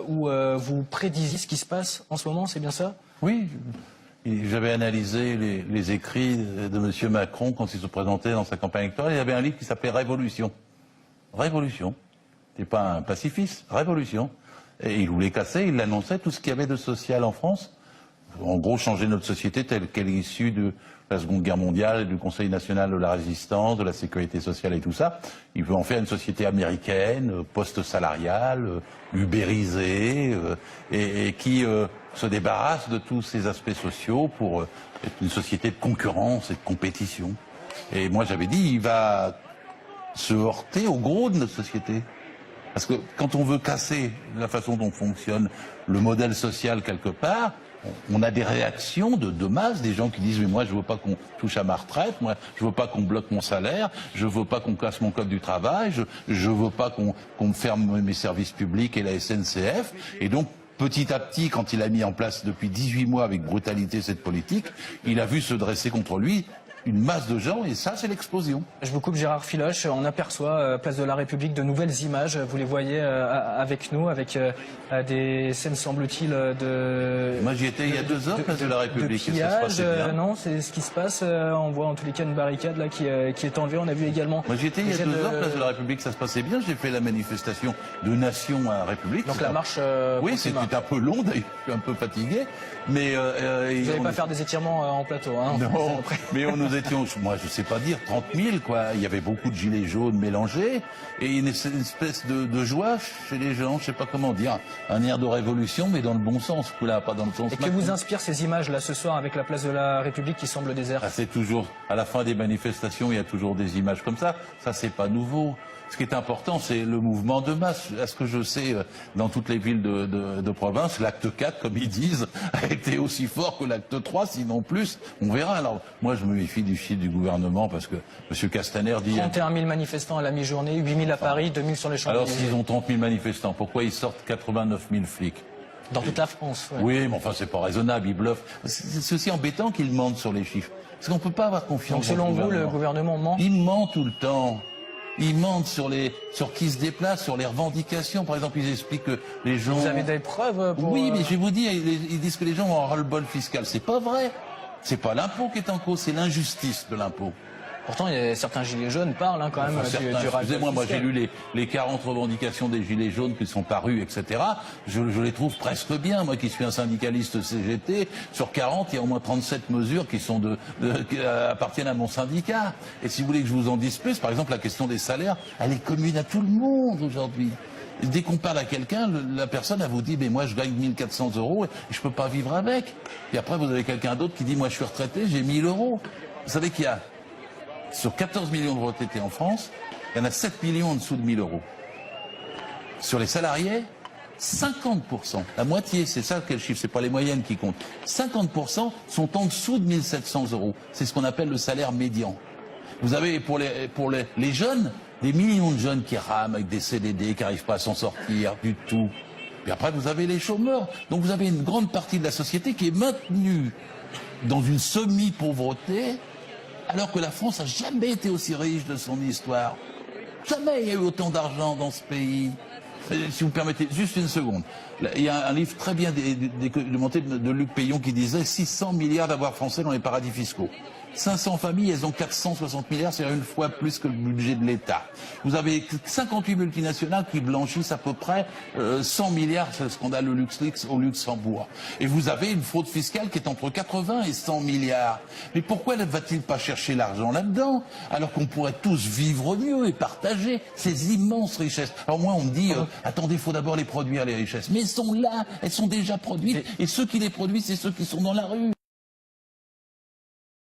où vous prédisiez ce qui se passe en ce moment, c'est bien ça? Oui, j'avais analysé les écrits de M. Macron quand il se présentait dans sa campagne électorale. Il y avait un livre qui s'appelait Révolution. Révolution. C'est pas un pacifiste, Révolution. Et il voulait casser, il annonçait tout ce qu'il y avait de social en France. En gros, changer notre société telle qu'elle est issue de la Seconde Guerre mondiale, du Conseil national de la résistance, de la sécurité sociale et tout ça. Il veut en faire une société américaine, post-salariale, ubérisée, et qui se débarrasse de tous ces aspects sociaux pour être une société de concurrence et de compétition. Et moi, j'avais dit, il va se heurter au gros de notre société. Parce que quand on veut casser la façon dont fonctionne le modèle social quelque part, on a des réactions de masse, des gens qui disent mais moi je veux pas qu'on touche à ma retraite, moi je veux pas qu'on bloque mon salaire, je veux pas qu'on casse mon code du travail, je veux pas qu'on me ferme mes services publics et la SNCF. Et donc petit à petit, quand il a mis en place depuis 18 mois avec brutalité cette politique, il a vu se dresser contre lui une masse de gens, et ça, c'est l'explosion. Je vous coupe, Gérard Filoche. On aperçoit, place de la République, de nouvelles images. Vous les voyez avec nous, avec des scènes, semble-t-il, de... Moi, j'y étais il y a 2 heures, place de la République, de pillage, et ça se passait bien. Non, c'est ce qui se passe. On voit en tous les cas une barricade là, qui est enlevée. On a vu également... Moi, j'y étais il y a 2 heures, place de la République, ça se passait bien. J'ai fait la manifestation de Nation à la République. Donc la marche... oui, c'était un peu long, d'ailleurs, je suis un peu fatigué. Mais vous n'allez pas faire des étirements en plateau, hein? Non, mais nous étions, moi je sais pas dire, 30 000 quoi. Il y avait beaucoup de gilets jaunes mélangés et une espèce de joie chez les gens, je sais pas comment dire, un air de révolution mais dans le bon sens, là, pas dans le sens. Et que vous inspirent ces images là ce soir avec la place de la République qui semble déserte? C'est toujours, à la fin des manifestations, il y a toujours des images comme ça. Ça c'est pas nouveau. Ce qui est important, c'est le mouvement de masse. À ce que je sais, dans toutes les villes de province, l'acte 4, comme ils disent, a été aussi fort que l'acte 3, sinon plus. On verra. Alors, moi, je me méfie du chiffre du gouvernement parce que M. Castaner dit... 31 000 manifestants à la mi-journée, 8 000 à Paris, 2 000 sur les Champs-Élysées. Alors, s'ils ont 30 000 manifestants, pourquoi ils sortent 89 000 flics? Dans toute la France, ouais. Oui, mais enfin, c'est pas raisonnable, ils bluffent. C'est aussi embêtant qu'ils mentent sur les chiffres. Parce qu'on peut pas avoir confiance. Donc, selon vous, le gouvernement ment? Il ment tout le temps. Ils mentent sur qui se déplace, sur les revendications. Par exemple, ils expliquent que les gens... Vous avez des preuves pour... Oui, mais je vais vous dire, ils disent que les gens ont un ras-le-bol fiscal. C'est pas vrai. C'est pas l'impôt qui est en cause, c'est l'injustice de l'impôt. Pourtant, il y a certains gilets jaunes parlent quand même du ras-le-bol. Excusez-moi, moi j'ai lu les 40 revendications des gilets jaunes qui sont parues, etc. Je les trouve presque bien. Moi qui suis un syndicaliste CGT, sur 40, il y a au moins 37 mesures qui appartiennent à mon syndicat. Et si vous voulez que je vous en dise plus, par exemple, la question des salaires, elle est commune à tout le monde aujourd'hui. Dès qu'on parle à quelqu'un, la personne, elle vous dit, mais moi je gagne 1 400 € et je peux pas vivre avec. Et après, vous avez quelqu'un d'autre qui dit, moi je suis retraité, j'ai 1 000 €. Vous savez qu'il y a sur 14 millions de retraités en France, il y en a 7 millions en dessous de 1 000 €. Sur les salariés, 50%, la moitié, c'est ça quel chiffre, c'est pas les moyennes qui comptent. 50% sont en dessous de 1 700 €. C'est ce qu'on appelle le salaire médian. Vous avez pour les jeunes, des millions de jeunes qui rament avec des CDD, qui n'arrivent pas à s'en sortir du tout. Puis après, vous avez les chômeurs. Donc vous avez une grande partie de la société qui est maintenue dans une semi-pauvreté, alors que la France n'a jamais été aussi riche de son histoire. Jamais il y a eu autant d'argent dans ce pays. Si vous me permettez, juste une seconde. Il y a un livre très bien documenté de Luc Payon qui disait 600 milliards d'avoirs français dans les paradis fiscaux. 500 familles, elles ont 460 milliards, c'est-à-dire 1 fois plus que le budget de l'État. Vous avez 58 multinationales qui blanchissent à peu près 100 milliards, c'est le scandale de LuxLeaks au Luxembourg. Et vous avez une fraude fiscale qui est entre 80 et 100 milliards. Mais pourquoi ne va-t-il pas chercher l'argent là-dedans, alors qu'on pourrait tous vivre mieux et partager ces immenses richesses? Alors moi, on me dit, attendez, il faut d'abord les produire, les richesses. Mais elles sont là, elles sont déjà produites. Et ceux qui les produisent, c'est ceux qui sont dans la rue.